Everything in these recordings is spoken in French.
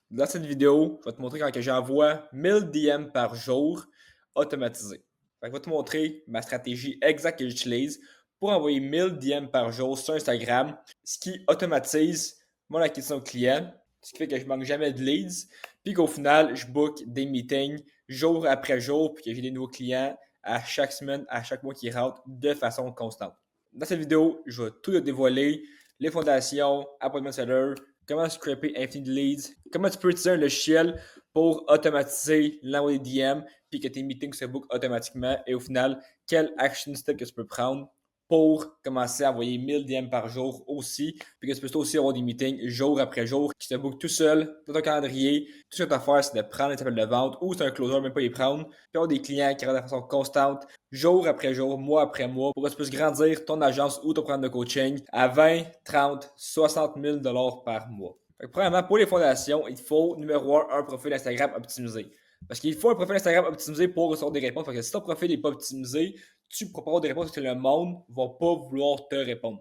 Dans cette vidéo, je vais te montrer quand que j'envoie 1000 DM par jour automatisés. Fait que je vais te montrer ma stratégie exacte que j'utilise pour envoyer 1000 DM par jour sur Instagram, ce qui automatise mon acquisition de clients, ce qui fait que je manque jamais de leads, puis qu'au final, je book des meetings jour après jour, puis que j'ai des nouveaux clients à chaque semaine, à chaque mois qui rentrent de façon constante. Dans cette vidéo, je vais tout te dévoiler, les fondations, appointment seller, comment scraper Infinite Leads, comment tu peux utiliser un logiciel pour automatiser l'envoi des DM, puis que tes meetings se bookent automatiquement, et au final, quel action step que tu peux prendre pour commencer à envoyer 1000 DM par jour aussi, puis que tu peux aussi avoir des meetings jour après jour qui se bookent tout seul dans ton calendrier. Tout ce que tu as à faire, c'est de prendre les appels de vente ou c'est un closer, même pas les prendre, puis avoir des clients qui rentrent de façon constante, jour après jour, mois après mois, pour que tu puisses grandir ton agence ou ton programme de coaching à 20, 30, 60 000 par mois. Premièrement, pour les fondations, il faut, numéro un profil Instagram optimisé. Parce qu'il faut un profil Instagram optimisé pour recevoir des réponses. Parce que si ton profil n'est pas optimisé, tu ne pourras pas avoir des réponses parce que le monde ne va pas vouloir te répondre.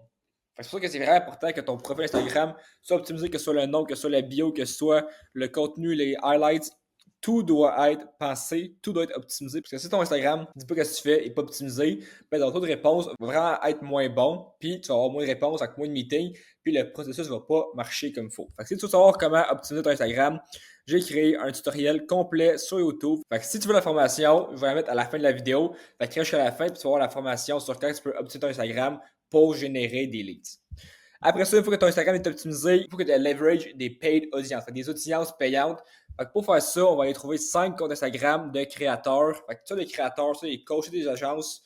C'est pour ça que c'est vraiment important que ton profil Instagram soit optimisé, que ce soit le nom, que ce soit la bio, que ce soit le contenu, les highlights. Tout doit être pensé, tout doit être optimisé. Parce que si ton Instagram ne dit pas ce que tu fais et pas optimisé, ben ton taux de réponse va vraiment être moins bon. Puis tu vas avoir moins de réponses avec moins de meetings. Puis le processus ne va pas marcher comme il faut. Fait que si tu veux savoir comment optimiser ton Instagram, j'ai créé un tutoriel complet sur YouTube. Fait que si tu veux la formation, je vais la mettre à la fin de la vidéo. Fait que reste jusqu'à la fin, puis tu vas voir la formation sur comment tu peux optimiser ton Instagram pour générer des leads. Après ça, il faut que ton Instagram est optimisé. Il faut que tu leverage des paid audiences, des audiences payantes. Fait que pour faire ça, on va aller trouver 5 comptes Instagram de créateurs. Fait que tu as des créateurs, ça, des coachs, des agences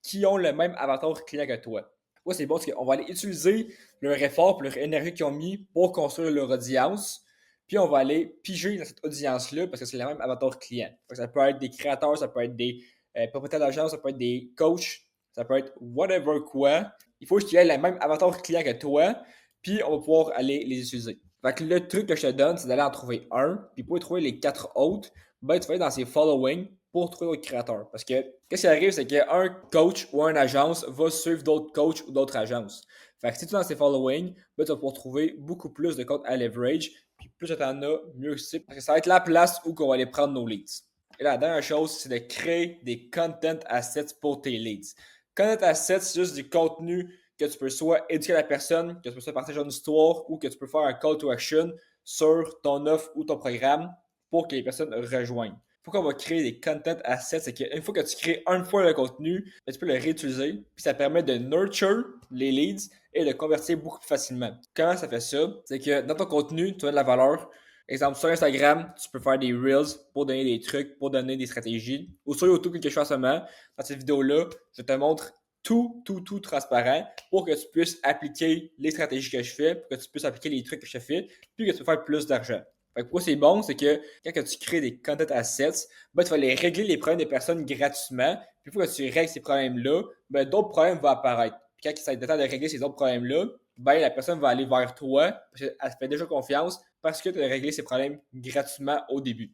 qui ont le même avatar client que toi. Pourquoi c'est bon? Parce qu'on va aller utiliser leur effort et leur énergie qu'ils ont mis pour construire leur audience. Puis on va aller piger dans cette audience-là parce que c'est le même avatar client. Ça peut être des créateurs, ça peut être des propriétaires d'agence, ça peut être des coachs, ça peut être whatever quoi. Il faut qu'il y ait le même avatar client que toi, puis on va pouvoir aller les utiliser. Fait que le truc que je te donne, c'est d'aller en trouver un, puis pour trouver les 4 autres, ben, tu vas aller dans ses following pour trouver d'autres créateurs. Parce que qu'est-ce qui arrive, c'est qu'un coach ou une agence va suivre d'autres coachs ou d'autres agences. Fait que si tu es dans ses following, ben, tu vas pouvoir trouver beaucoup plus de comptes à leverage, puis plus tu en as, mieux c'est. Parce que ça va être la place où on va aller prendre nos leads. Et la dernière chose, c'est de créer des content assets pour tes leads. Content assets, c'est juste du contenu que tu peux soit éduquer la personne, que tu peux soit partager une histoire ou que tu peux faire un call to action sur ton offre ou ton programme pour que les personnes rejoignent. Pourquoi on va créer des content assets? C'est qu'une fois que tu crées une fois le contenu, tu peux le réutiliser, puis ça permet de nurture les leads et de convertir beaucoup plus facilement. Comment ça fait ça? C'est que dans ton contenu, tu as de la valeur. Exemple, sur Instagram, tu peux faire des Reels pour donner des trucs, pour donner des stratégies. Ou sur YouTube, quelque chose seulement. Dans cette vidéo-là, je te montre tout transparent pour que tu puisses appliquer les stratégies que je fais, pour que tu puisses appliquer les trucs que je fais, puis que tu peux faire plus d'argent. Fait que pourquoi c'est bon, c'est que quand tu crées des content assets, ben, tu vas aller régler les problèmes des personnes gratuitement. Puis une fois que tu règles ces problèmes-là, ben, d'autres problèmes vont apparaître. Puis quand ça va être le temps de régler ces autres problèmes-là, ben, la personne va aller vers toi parce qu'elle te fait déjà confiance parce que tu as réglé ces problèmes gratuitement au début.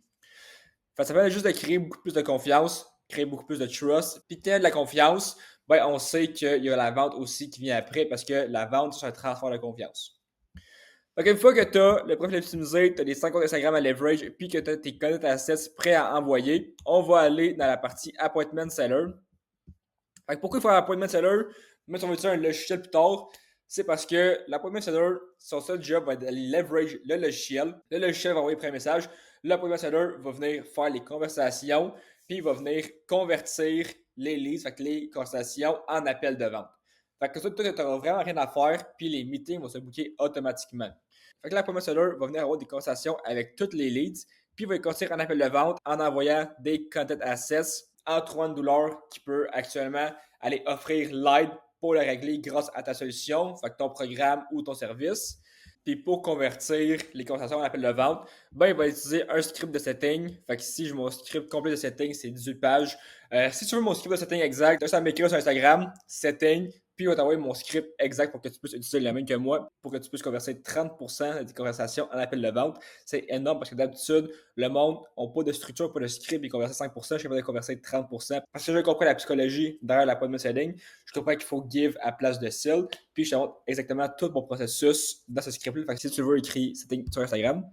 Fait que ça permet juste de créer beaucoup plus de confiance, créer beaucoup plus de trust. Puis quand il y a de la confiance, ben, on sait qu'il y a la vente aussi qui vient après parce que la vente, c'est un transfert de confiance. Donc, une fois que tu as le profil optimisé, tu as des 5 comptes Instagram à leverage, puis que tu as tes content assets prêts à envoyer, on va aller dans la partie appointment seller. Fait que pourquoi il faut un appointment seller? Même si on veut utiliser un logiciel plus tard, c'est parce que l'appointment seller, son seul job va être d'aller leverage le logiciel. Le logiciel va envoyer le premier message. L'appointment seller va venir faire les conversations, puis il va venir convertir les leads, fait que les conversations en appel de vente. Fait que ça, tu n'auras vraiment rien à faire, puis les meetings vont se booker automatiquement. Fait que l'appointment seller va venir avoir des conversations avec toutes les leads, puis il va convertir en appel de vente en envoyant des content assets en trouvant une douleur qui peut actuellement aller offrir l'aide pour le régler grâce à ta solution, fait que ton programme ou ton service. Puis pour convertir les conversations en appel de vente, ben il va utiliser un script de setting. Fait que ici, j'ai mon script complet de setting, c'est 18 pages. Si tu veux mon script de setting exact, tu as m'écrire sur Instagram, setting, puis il va t'envoyer mon script exact pour que tu puisses utiliser le même que moi, pour que tu puisses converser 30% de tes conversations en appel de vente. C'est énorme parce que d'habitude, le monde n'a pas de structure, pas de script, ils conversent 5%, je suis capable de converser 30%. Parce que j'ai compris la psychologie derrière l'appointment setting, je comprends qu'il faut give à place de sell, puis je te montre exactement tout mon processus dans ce script-là. Fait que si tu veux écrire setting sur Instagram,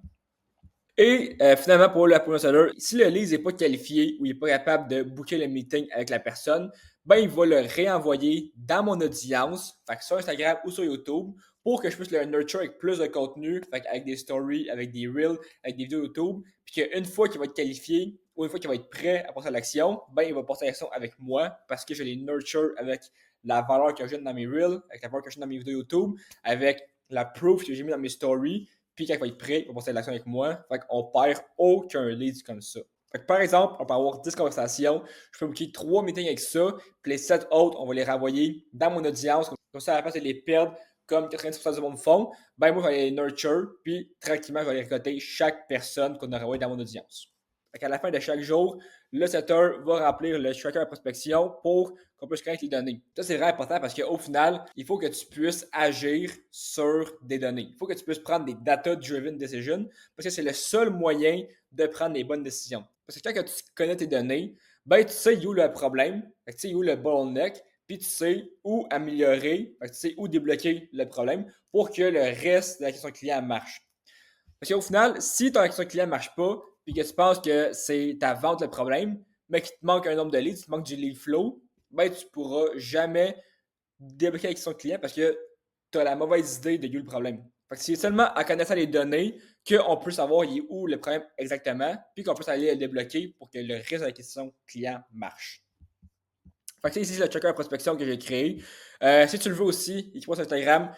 Et finalement, pour le appointment setter, si le lead n'est pas qualifié ou il n'est pas capable de booker le meeting avec la personne, ben il va le réenvoyer dans mon audience, fait que sur Instagram ou sur YouTube, pour que je puisse le nurture avec plus de contenu, fait avec des stories, avec des reels, avec des vidéos YouTube, puis qu'une fois qu'il va être qualifié ou une fois qu'il va être prêt à passer à l'action, ben il va passer à l'action avec moi parce que je les nurture avec la valeur que j'ai dans mes reels, avec la valeur que j'ai dans mes vidéos YouTube, avec la proof que j'ai mis dans mes stories, puis quand il va être prêt, il va passer à l'action avec moi. Fait qu'on perd aucun lead comme ça. Fait que par exemple, on peut avoir 10 conversations, je peux booker 3 meetings avec ça, puis les 7 autres, on va les renvoyer dans mon audience. Comme ça, à la place de les perdre comme 90% du monde font, ben moi, je vais les nurture, puis tranquillement, je vais les récolter chaque personne qu'on a renvoyé dans mon audience. Fait qu'à la fin de chaque jour, le setter va remplir le tracker de prospection pour qu'on puisse connaître les données. Ça, c'est vraiment important parce qu'au final, il faut que tu puisses agir sur des données. Il faut que tu puisses prendre des data-driven decisions parce que c'est le seul moyen de prendre les bonnes décisions. Parce que quand tu connais tes données, ben, tu sais où le problème, tu sais où le bottleneck, puis tu sais où améliorer, tu sais où débloquer le problème pour que le reste de la question client marche. Parce qu'au final, si ton action client ne marche pas, puis que tu penses que c'est ta vente le problème, mais qu'il te manque un nombre de leads, il te manque du lead flow, ben tu ne pourras jamais débloquer l'action client parce que tu as la mauvaise idée de où le problème. Fait que c'est seulement en connaissant les données qu'on peut savoir il est où le problème exactement, puis qu'on peut aller le débloquer pour que le reste de la question client marche. Fait que ici, c'est le tracker de prospection que j'ai créé. Si tu le veux aussi, écris-moi sur Instagram,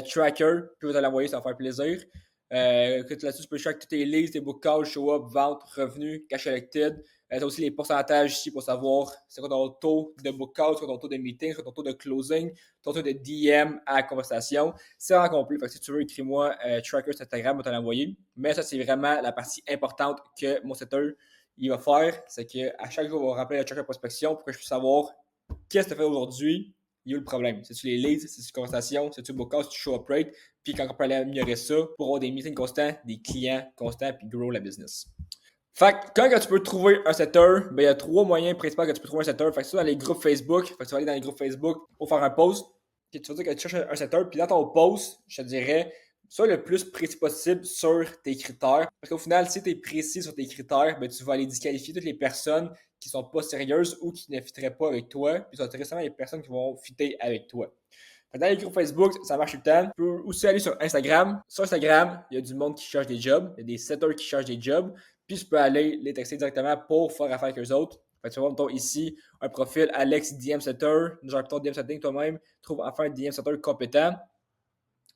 tracker, puis vous allez l'envoyer, ça va faire plaisir. Là-dessus, tu peux tracker tous tes leads, tes book calls, show up, vente, revenus, cash collected. Tu as aussi les pourcentages ici pour savoir c'est quoi ton taux de book call, c'est quoi ton taux de meeting, c'est quoi ton taux de closing, ton taux de DM à la conversation. C'est vraiment complet. Fait que si tu veux, écris-moi tracker sur Instagram, on va te l'envoyer. Mais ça, c'est vraiment la partie importante que mon setter il va faire. C'est qu'à chaque jour, on va rappeler le tracker de prospection pour que je puisse savoir qu'est-ce que tu as fait aujourd'hui, il y a eu le problème. C'est-tu les leads, c'est-tu conversation, c'est-tu le book call, c'est-tu show up rate, puis quand on peut aller améliorer ça pour avoir des meetings constants, des clients constants, puis grow la business. Fait que quand tu peux trouver un setter, ben il y a 3 moyens principaux que tu peux trouver un setter. Fait que ça dans les groupes Facebook, fait que tu vas aller dans les groupes Facebook pour faire un post, puis tu vas dire que tu cherches un setter, puis dans ton post, je te dirais, sois le plus précis possible sur tes critères. Parce qu'au final, si tu es précis sur tes critères, ben, tu vas aller disqualifier toutes les personnes qui sont pas sérieuses ou qui ne fitteraient pas avec toi. Puis tu vas intéresser les personnes qui vont fitter avec toi. Dans les groupes Facebook, ça marche tout le temps. Tu peux aussi aller sur Instagram. Sur Instagram, il y a du monde qui cherche des jobs. Il y a des setters qui cherchent des jobs. Puis tu peux aller les texter directement pour faire affaire avec eux autres. Fait que tu vas voir ici un profil Alex DM Setter. Genre ton DM Setting toi-même. Trouve enfin un DM Setter compétent.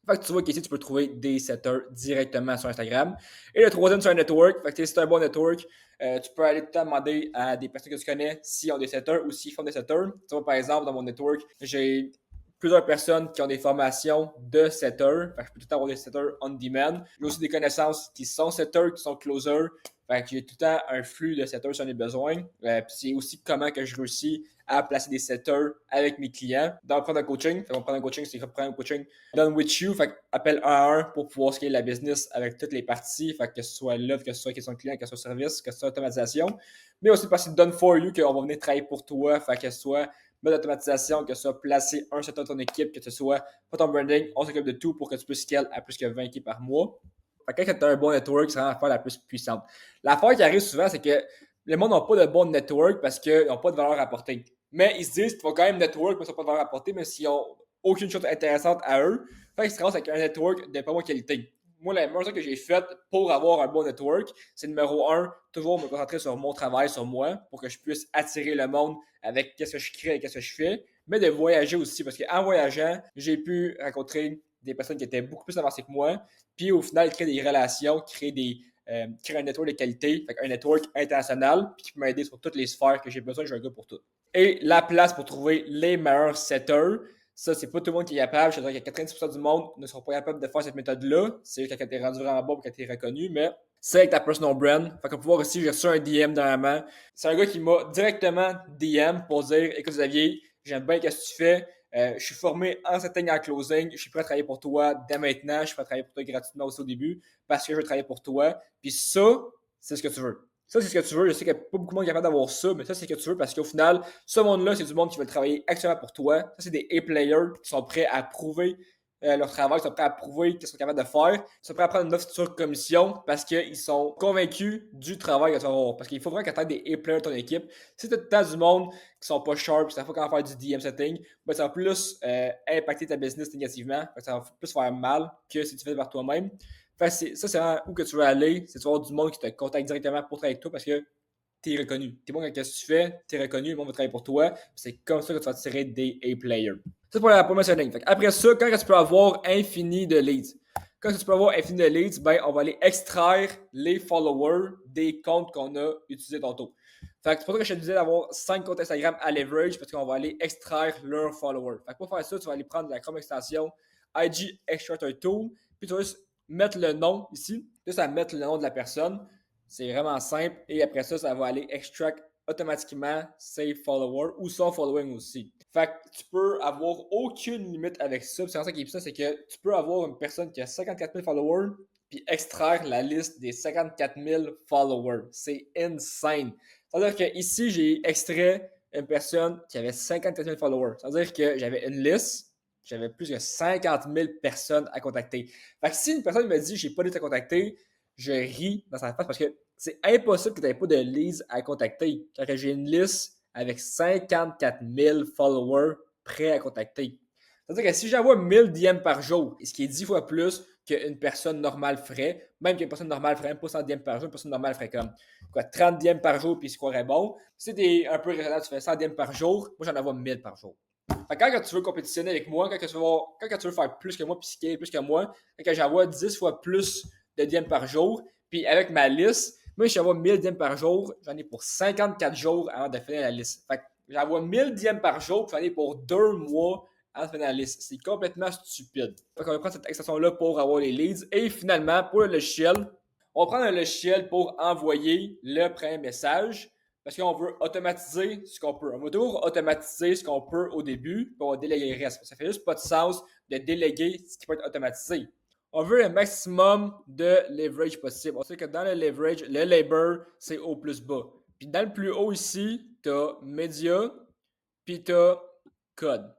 Fait que tu vois qu'ici, tu peux trouver des setters directement sur Instagram. Et le troisième, c'est un network. Fait que si c'est un bon network, tu peux aller tout le temps demander à des personnes que tu connais s'ils ont des setters ou s'ils font des setters. Tu vois, par exemple, dans mon network, j'ai plusieurs personnes qui ont des formations de setters. Fait que je peux tout le temps avoir des setters on demand. J'ai aussi des connaissances qui sont setters, qui sont closers. Fait que j'ai tout le temps un flux de setters si j'en ai besoin. Puis c'est aussi comment que je réussis à placer des setters avec mes clients. Dans prendre un coaching, fait qu'on prend un coaching, c'est prendre un coaching done with you, fait appelle 1 à 1 pour pouvoir scaler la business avec toutes les parties, fait que ce soit l'offre, que ce soit question de client, que ce soit service, que ce soit automatisation, mais aussi parce que c'est done for you, qu'on va venir travailler pour toi, fait que ce soit mode d'automatisation, que ce soit placer un setter de ton équipe, que ce soit pas ton branding, on s'occupe de tout pour que tu puisses scale à plus que 20 équipes par mois. Fait que quand tu as un bon network, c'est vraiment l'affaire la plus puissante. L'affaire qui arrive souvent, c'est que les gens n'ont pas de bon network parce qu'ils n'ont pas de valeur à apporter. Mais ils se disent qu'ils vont quand même network, mais ils n'ont pas de valeur à apporter, mais s'ils n'ont aucune chose intéressante à eux, fait qu'ils se ramassent avec un network de pas bonne qualité. Moi, la meilleure chose que j'ai faite pour avoir un bon network, c'est numéro 1, toujours me concentrer sur mon travail, sur moi, pour que je puisse attirer le monde avec qu'est-ce que je crée et qu'est-ce que je fais, mais de voyager aussi, parce qu'en voyageant, j'ai pu rencontrer des personnes qui étaient beaucoup plus avancées que moi, puis au final, créer des relations, créer un network de qualité, un network international, puis qui peut m'aider sur toutes les sphères que j'ai besoin, j'ai un gars pour tout. Et la place pour trouver les meilleurs setters, ça, c'est pas tout le monde qui est capable. Je te dirais que 90% du monde ne seront pas capables de faire cette méthode-là. C'est juste quand tu es rendu vraiment bon et quand tu es reconnu, mais c'est avec ta personal brand. Fait qu'on peut voir aussi, j'ai reçu un DM dernièrement. C'est un gars qui m'a directement DM pour dire écoute, Xavier, j'aime bien ce que tu fais. Je suis formé en setting et en closing. Je suis prêt à travailler pour toi dès maintenant. Je suis prêt à travailler pour toi gratuitement aussi au début parce que je veux travailler pour toi. Puis ça, c'est ce que tu veux. Ça, c'est ce que tu veux. Je sais qu'il n'y a pas beaucoup de monde capable d'avoir ça, mais ça, c'est ce que tu veux parce qu'au final, ce monde-là, c'est du monde qui veut travailler actuellement pour toi. Ça, c'est des A-players qui sont prêts à prouver leur travail, ils sont prêts à prouver qu'ils sont capables de faire, ils sont prêts à prendre une offre sur commission parce qu'ils sont convaincus du travail que tu vas avoir. Parce qu'il faut vraiment que tu aies des A-players de ton équipe. Si tu as tout le temps du monde qui sont pas sharp, qui savent pas comment faire du DM setting, ben, ça va plus impacter ta business négativement. Ça va plus faire mal que si tu fais par toi-même. Fait que ça, c'est vraiment où que tu veux aller. C'est de voir du monde qui te contacte directement pour travailler avec toi parce que t'es reconnu. T'es bon dans ce que tu fais, t'es reconnu, le monde va travailler pour toi. C'est comme ça que tu vas tirer des A-players. C'est pour la première ligne. Après ça, quand tu peux avoir infini de leads? Quand tu peux avoir infini de leads, ben, on va aller extraire les followers des comptes qu'on a utilisés tantôt. Fait que c'est pour ça que je te disais d'avoir 5 comptes Instagram à leverage parce qu'on va aller extraire leurs followers. Fait que pour faire ça, tu vas aller prendre la Chrome extension IG Extractor Tool, puis tu vas juste mettre le nom ici, juste à mettre le nom de la personne. C'est vraiment simple. Et après ça, ça va aller extract automatiquement ses followers ou son following aussi. Fait que tu peux avoir aucune limite avec ça. C'est ça qui est ça, c'est que tu peux avoir une personne qui a 54 000 followers puis extraire la liste des 54 000 followers. C'est insane. C'est-à-dire que ici, j'ai extrait une personne qui avait 54 000 followers. C'est-à-dire que j'avais une liste, j'avais plus de 50 000 personnes à contacter. Fait que si une personne me dit j'ai pas de liste à contacter, je ris dans sa face parce que c'est impossible que tu n'aies pas de liste à contacter. Quand j'ai une liste avec 54 000 followers prêts à contacter. C'est-à-dire que si j'envoie 1000 DM par jour, ce qui est 10 fois plus qu'une personne normale ferait, même qu'une personne normale ferait même pas 100 DM par jour, une personne normale ferait comme quoi, 30 DM par jour puis il se croirait bon. Si t'es un peu raisonnable, tu fais 100 DM par jour, moi j'en envoie 1000 par jour. Quand tu veux compétitionner avec moi, quand tu veux faire plus que moi puis scaler plus que moi, quand j'envoie 10 fois plus de DM par jour, puis avec ma liste, moi je j'envoie 1000 DM par jour, j'en ai pour 54 jours avant de finir la liste. Fait que j'envoie 1000 DM par jour, j'en ai pour 2 mois avant de finir la liste. C'est complètement stupide. Fait qu'on va prendre cette extension-là pour avoir les leads. Et finalement, pour le logiciel, on va prendre un logiciel pour envoyer le premier message. Parce qu'on veut automatiser ce qu'on peut. On va toujours automatiser ce qu'on peut au début, puis on va déléguer le reste. Ça fait juste pas de sens de déléguer ce qui peut être automatisé. On veut le maximum de leverage possible. On sait que dans le leverage, le labor, c'est au plus bas. Puis dans le plus haut ici, tu as média, puis tu as code.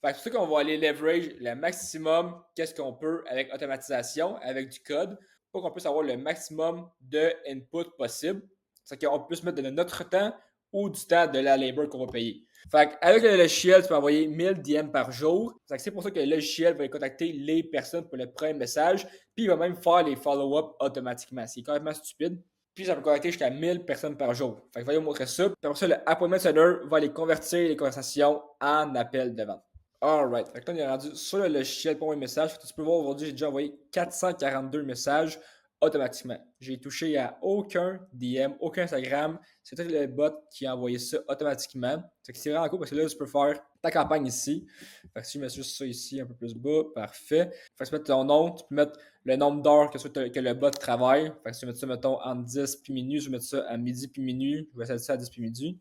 Fait que c'est pour ça qu'on va aller leverage le maximum, qu'est-ce qu'on peut avec automatisation, avec du code, pour qu'on puisse avoir le maximum de input possible. C'est qu'on puisse mettre de notre temps ou du temps de la labor qu'on va payer. Fait avec le logiciel, tu peux envoyer 1000 DM par jour. C'est pour ça que le logiciel va contacter les personnes pour le premier message, puis il va même faire les follow-up automatiquement. C'est complètement stupide. Puis ça peut contacter jusqu'à 1000 personnes par jour. Fait que je vais vous montrer ça. Puis après ça, le Appointment Center va aller convertir les conversations en appel de vente. Alright. Fait que là, on est rendu sur le logiciel pour mes messages. Tu peux voir aujourd'hui, j'ai déjà envoyé 442 messages automatiquement. J'ai touché à aucun DM, aucun Instagram. C'est peut-être le bot qui a envoyé ça automatiquement. C'est vraiment cool parce que là, tu peux faire ta campagne ici. Fait que si je mets juste ça ici un peu plus bas, parfait. Fait que tu peux mettre ton nom, tu peux mettre le nombre d'heures que le bot travaille. Fait que si tu mets ça, mettons, entre 10 puis minuit, je vais mettre ça à midi puis minuit. Je vais essayer ça à 10 puis minuit.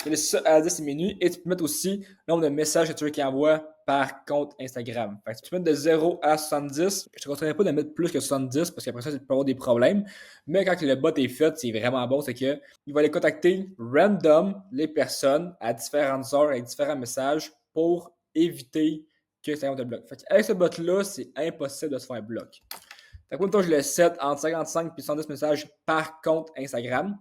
Tu laisses ça à 10 minutes et tu peux mettre aussi le nombre de messages que tu veux qu'il envoie par compte Instagram. Fait que tu peux mettre de 0 à 70. Je ne te conseillerais pas de mettre plus que 70 parce qu'après ça, tu peux avoir des problèmes. Mais quand le bot est fait, c'est vraiment bon. C'est qu'il va aller contacter random les personnes à différentes heures avec différents messages pour éviter que ça te bloque. Fait avec ce bot-là, c'est impossible de se faire bloc. Fait que moi, je le set entre 55 et 110 messages par compte Instagram.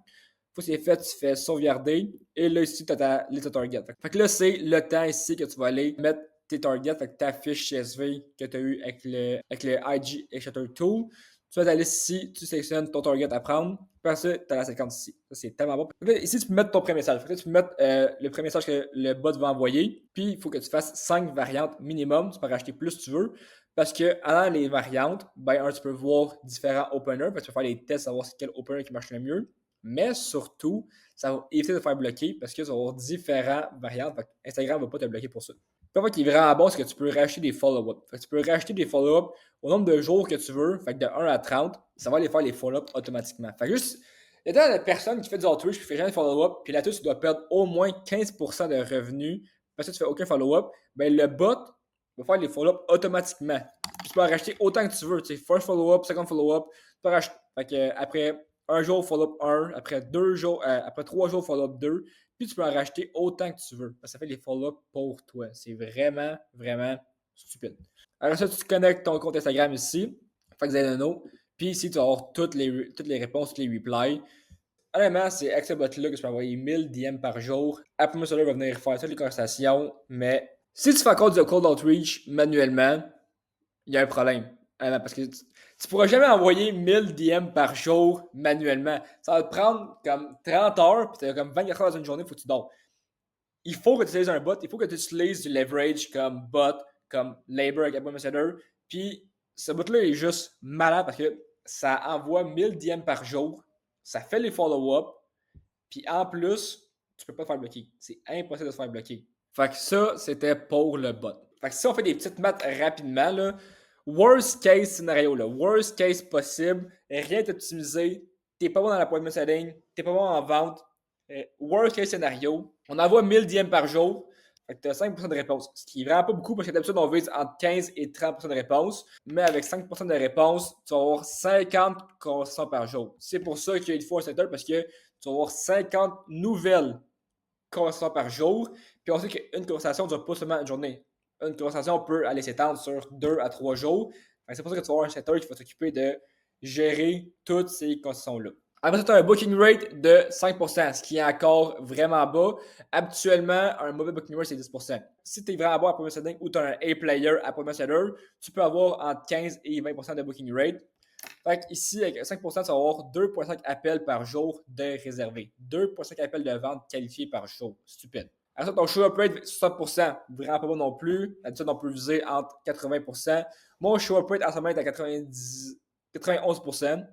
Faut que c'est fait, tu fais sauvegarder. Et là, ici, tu as ta liste de target. Fait que là, c'est le temps ici que tu vas aller mettre tes targets. Fait que ta fiche CSV que tu as eu avec le IG Extractor Tool. Tu vas ta liste ici, tu sélectionnes ton target à prendre. Puis après ça, tu as la séquence ici. Ça, c'est tellement bon. Là, ici, tu peux mettre ton premier message. Fait que là, tu peux mettre le premier message que le bot va envoyer. Puis, il faut que tu fasses 5 variantes minimum. Tu peux racheter plus si tu veux. Parce que, dans les variantes, ben, tu peux voir différents openers. Parce que tu peux faire les tests, savoir quel opener qui marche le mieux. Mais surtout, ça va éviter de te faire bloquer parce que tu vas avoir différentes variantes. Instagram ne va pas te bloquer pour ça. Puis en fait, qui est vraiment bon, c'est que tu peux racheter des follow-up. Tu peux racheter des follow-up au nombre de jours que tu veux. Fait que de 1 à 30, ça va aller faire les follow-up automatiquement. Fait que juste, il y a la personne qui fait du outreach, qui fait jamais de follow-up, puis là-dessus, tu dois perdre au moins 15% de revenus parce que tu fais aucun follow-up. Ben, le bot va faire les follow-up automatiquement. Puis tu peux en racheter autant que tu veux. Tu sais, first follow-up, second follow-up. Tu peux racheter. Fait que après un jour follow-up 1, après 2 jours, après 3 jours follow-up 2, puis tu peux en racheter autant que tu veux. Parce que ça fait les follow-up pour toi. C'est vraiment, vraiment Stupide. Alors ça, tu connectes ton compte Instagram ici, fait que Zenano, puis ici, tu vas avoir toutes les réponses, tous les replies. Honnêtement, c'est avec ce bot-là que je peux envoyer 1000 DM par jour. Après moi, ça va venir faire toutes les conversations, mais si tu fais encore du cold outreach manuellement, il y a un problème. Parce que tu pourras jamais envoyer 1000 DM par jour manuellement. Ça va te prendre comme 30 heures, puis tu as comme 24 heures dans une journée, il faut que tu dors. Il faut que tu utilises un bot, il faut que tu utilises du leverage comme bot, comme labor avec Apple Messenger. Puis ce bot-là est juste malade parce que ça envoie 1000 DM par jour, ça fait les follow-up, puis en plus, tu peux pas te faire bloquer. C'est impossible de se faire bloquer. Fait que ça, c'était pour le bot. Fait que si on fait des petites maths rapidement, là, worst case scénario, là, worst case possible, rien n'est optimisé, t'es pas bon dans l'appointment setting, t'es pas bon en vente, worst case scénario, on envoie 1000 DM par jour, fait que tu as 5% de réponse, ce qui est vraiment pas beaucoup parce que d'habitude on vise entre 15 et 30% de réponse, mais avec 5% de réponse, tu vas avoir 50 conversations par jour. C'est pour ça qu'il faut un setter parce que tu vas avoir 50 nouvelles conversations par jour. Puis on sait qu'une conversation ne dure pas seulement une journée. Une conversation peut aller s'étendre sur 2 à 3 jours. C'est pour ça que tu vas avoir un setter qui va s'occuper de gérer toutes ces conversations-là. Après ça, tu as un booking rate de 5%, ce qui est encore vraiment bas. Habituellement, un mauvais booking rate, c'est 10%. Si tu es vraiment bon à Appointment Setting ou tu as un A-Player à Appointment Setter, tu peux avoir entre 15 et 20% de booking rate. Fait ici, avec 5%, tu vas avoir 2,5 appels par jour de réservés. 2,5 appels de vente qualifiés par jour. Stupide. Après ça, ton show-up rate, 60%. Vraiment pas bon non plus. D'habitude, on peut viser entre 80%. Mon show-up rate, en ce moment, est à 91%.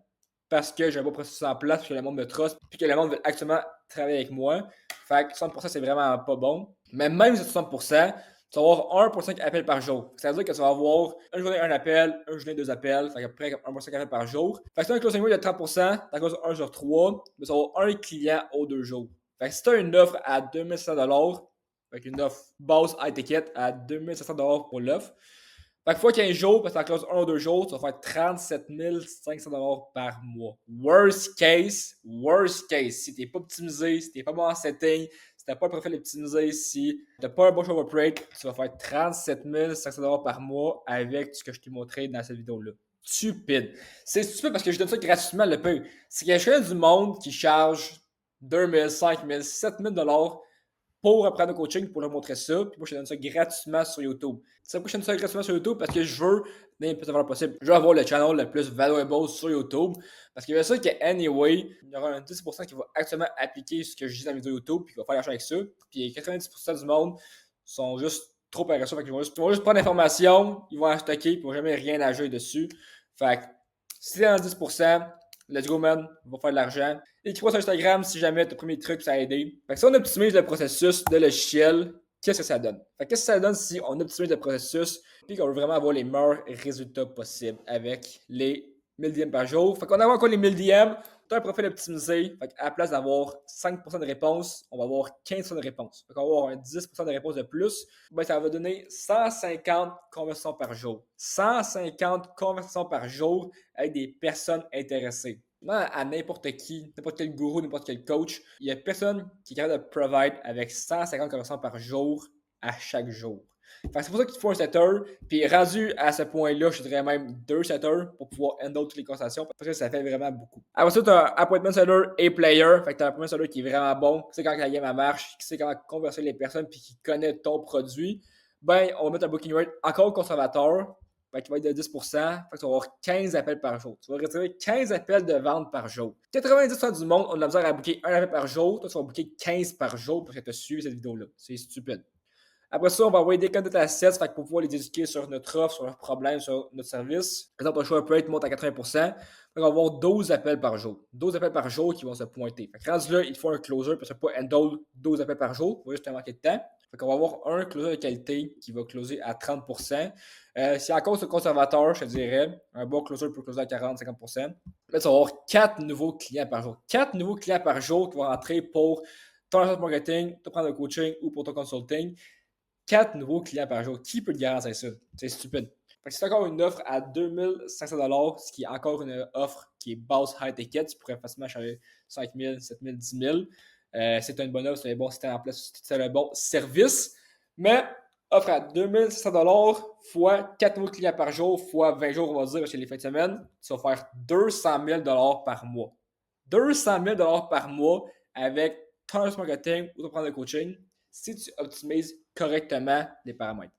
Parce que j'ai un bon processus en place, puis que le monde me trust, puis que le monde veut actuellement travailler avec moi. Fait que 60%, c'est vraiment pas bon. Mais même si c'est 60%, tu vas avoir 1,5 appels par jour. Ça veut dire que tu vas avoir une journée un appel, une journée deux appels, fait à peu près 1,5 appels par jour. Fait que si tu as un closing rate de 30%, tu as close 1 sur 3, mais tu vas avoir un client aux 2 jours. Fait que si tu as une offre à 2700$, avec une offre base high ticket à 2700$ pour l'offre, fait que fois 15 jours, parce que tu close 1 ou 2 jours, tu vas faire 37 500$ par mois. Worst case, si t'es pas optimisé, si t'es pas bon en setting, si t'as pas un profil optimisé, si t'as pas un bon show rate, tu vas faire 37 500$ par mois avec ce que je t'ai montré dans cette vidéo-là. Stupide. C'est stupide parce que je donne ça gratuitement le peu. C'est qu'il y a du monde qui charge 2000, 5000, 7000$ pour apprendre le coaching, pour leur montrer ça. Puis moi, je te donne ça gratuitement sur YouTube. C'est pourquoi je te donne ça gratuitement sur YouTube? Parce que je veux donner le plus de valeur possible. Je veux avoir le channel le plus valuable sur YouTube. Parce qu'il y a ça que, anyway, il y aura un 10% qui va actuellement appliquer ce que je dis dans la vidéo YouTube, puis qui va faire l'argent avec ça. Puis 90% du monde sont juste trop paresseux. Fait qu'ils vont juste prendre l'information, ils vont la stocker, puis ils vont jamais rien ajouter dessus. Fait que si c'est dans 10%, let's go, man, on va faire de l'argent. Écris-moi sur Instagram si jamais ton premier truc ça a aidé. Fait que si on optimise le processus de logiciel, qu'est-ce que ça donne? Fait que qu'est-ce que ça donne si on optimise le processus et qu'on veut vraiment avoir les meilleurs résultats possibles avec les 1000 DM par jour? Fait qu'on a encore les 1000 DM, tu as un profil optimisé. Fait qu'à la place d'avoir 5% de réponses, on va avoir 15% de réponses. Fait qu'on va avoir un 10% de réponses de plus. Ben, ça va donner 150 conversations par jour. 150 conversations par jour avec des personnes intéressées. À n'importe qui, n'importe quel gourou, n'importe quel coach, il n'y a personne qui est capable de provide avec 150 conversations par jour à chaque jour. C'est pour ça qu'il faut un setter. Puis rendu à ce point-là, je dirais même 2 setters pour pouvoir handle toutes les conversations parce que ça fait vraiment beaucoup. Après ça, tu as un appointment setter et player. Fait que tu as un appointment setter qui est vraiment bon, qui sait quand la game marche, qui sait comment converser les personnes puis qui connaît ton produit. Ben, on va mettre un booking rate encore conservateur. Qui va être de 10%, fait que tu vas avoir 15 appels par jour. Tu vas retirer 15 appels de vente par jour. 90% du monde ont de la misère à booker un appel par jour. Toi, tu vas booker 15 par jour parce que tu as suivi cette vidéo-là. C'est stupide. Après ça, on va envoyer des candidates à 7 pour pouvoir les éduquer sur notre offre, sur leurs problèmes, sur notre service. Par exemple, ton show rate monte à 80%. On va avoir 12 appels par jour. 12 appels par jour qui vont se pointer. Fait que rendu là, il faut un closer parce que pas handle 12 appels par jour. Il va juste te manquer de temps. Fait qu'on va avoir un closer de qualité qui va closer à 30%. Si à cause de conservateur, je te dirais, un bon closer peut closer à 40-50%. Là, tu vas avoir 4 nouveaux clients par jour. 4 nouveaux clients par jour qui vont rentrer pour ton agence marketing, te prendre le coaching ou pour ton consulting. 4 nouveaux clients par jour. Qui peut te garantir ça? C'est stupide. Fait que c'est encore une offre à 2500$, ce qui est encore une offre qui est basse high ticket. Tu pourrais facilement charger 5000, 7000, 10 000. C'est une bonne offre, c'est un bon système en place, c'est un bon service. Mais offre à 2600$ fois 4 nouveaux clients par jour fois 20 jours, on va dire, chez les fins de semaine. Tu vas faire 200 000$ par mois. 200 000$ par mois avec ton marketing ou ton programme de coaching si tu optimises correctement les paramètres.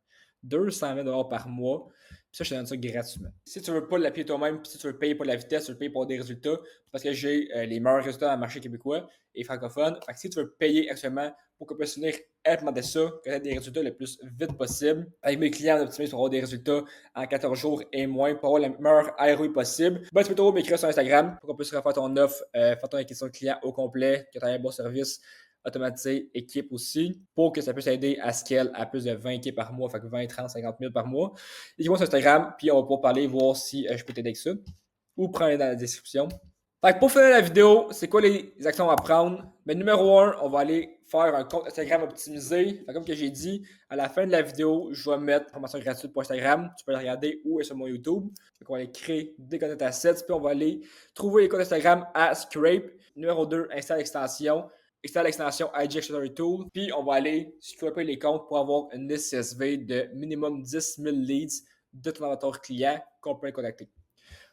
200 000$ par mois. Puis ça, je te donne ça gratuitement. Si tu ne veux pas l'appuyer toi-même, puis si tu veux payer pour la vitesse, tu veux payer pour des résultats, parce que j'ai les meilleurs résultats dans le marché québécois et francophone. Fait que si tu veux payer actuellement pour qu'on puisse venir implémenter ça, que tu aies des résultats le plus vite possible, avec mes clients, on optimise pour avoir des résultats en 14 jours et moins, pour avoir le meilleur ROI possible, ben, tu peux toujours m'écrire sur Instagram pour qu'on puisse refaire ton offre, faire ton acquisition de client au complet, que tu aies un bon service automatisé, équipe aussi, pour que ça puisse aider à scale à plus de 20K par mois, fait que 20, 30, 50 000 par mois. Écris-moi sur Instagram, puis on va pouvoir parler, voir si je peux t'aider avec ça, ou prends-les dans la description. Fait que pour finir la vidéo, c'est quoi les actions à prendre? Ben, numéro 1, on va aller faire un compte Instagram optimisé. Fait comme que j'ai dit, à la fin de la vidéo, je vais mettre une formation gratuite pour Instagram. Tu peux la regarder ou sur mon YouTube. Fait qu'on va aller créer des content assets, puis on va aller trouver les comptes Instagram à Scrape. Numéro 2, installe l'extension. Installe l'extension IG Accelerator Tool. Puis on va aller scraper les comptes pour avoir une liste CSV de minimum 10 000 leads de ton avatar client qu'on peut contacter.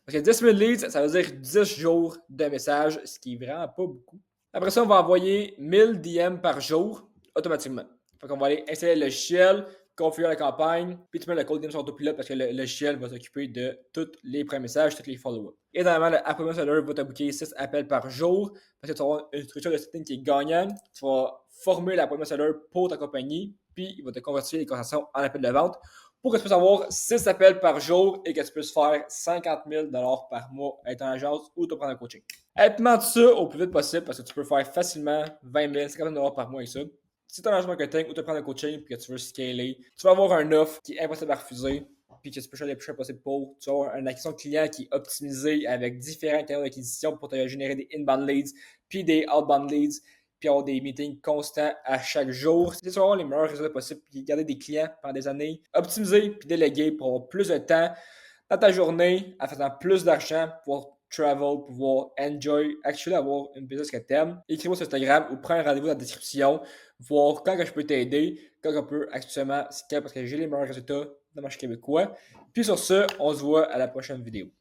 Parce que 10 000 leads, ça veut dire 10 jours de messages, ce qui est vraiment pas beaucoup. Après ça, on va envoyer 1000 DM par jour automatiquement. Fait qu'on va aller installer le logiciel, configurer la campagne, puis tu mets le code DM sur autopilote parce que le logiciel va s'occuper de tous les premiers messages, tous les follow-ups. Et normalement, le Appointment Seller va te booker 6 appels par jour parce que tu vas avoir une structure de setting qui est gagnante. Tu vas former l'Appointment Seller pour ta compagnie, puis il va te convertir les conversations en appels de vente pour que tu puisses avoir 6 appels par jour et que tu puisses faire 50 000$ par mois avec ton agence ou te prendre un coaching. Implémente ça au plus vite possible parce que tu peux faire facilement 20 000, 50 000$ par mois avec ça. Si tu as un agent marketing ou te prendre un coaching et que tu veux scaler, tu vas avoir un offre qui est impossible à refuser puis que tu peux chercher le plus cher possible pour. Tu vas avoir une acquisition de client qui est optimisée avec différents canaux d'acquisition pour te générer des inbound leads puis des outbound leads, puis avoir des meetings constants à chaque jour. Si tu veux avoir les meilleurs résultats possibles, puis garder des clients pendant des années, optimiser puis déléguer pour avoir plus de temps dans ta journée en faisant plus d'argent, pouvoir travel, pouvoir enjoy, actually avoir une business que t'aimes. Écris-moi sur Instagram ou prends un rendez-vous dans la description, voir quand que je peux t'aider, quand on peut actuellement scaler parce que j'ai les meilleurs résultats dans le marché québécois. Puis sur ce, on se voit à la prochaine vidéo.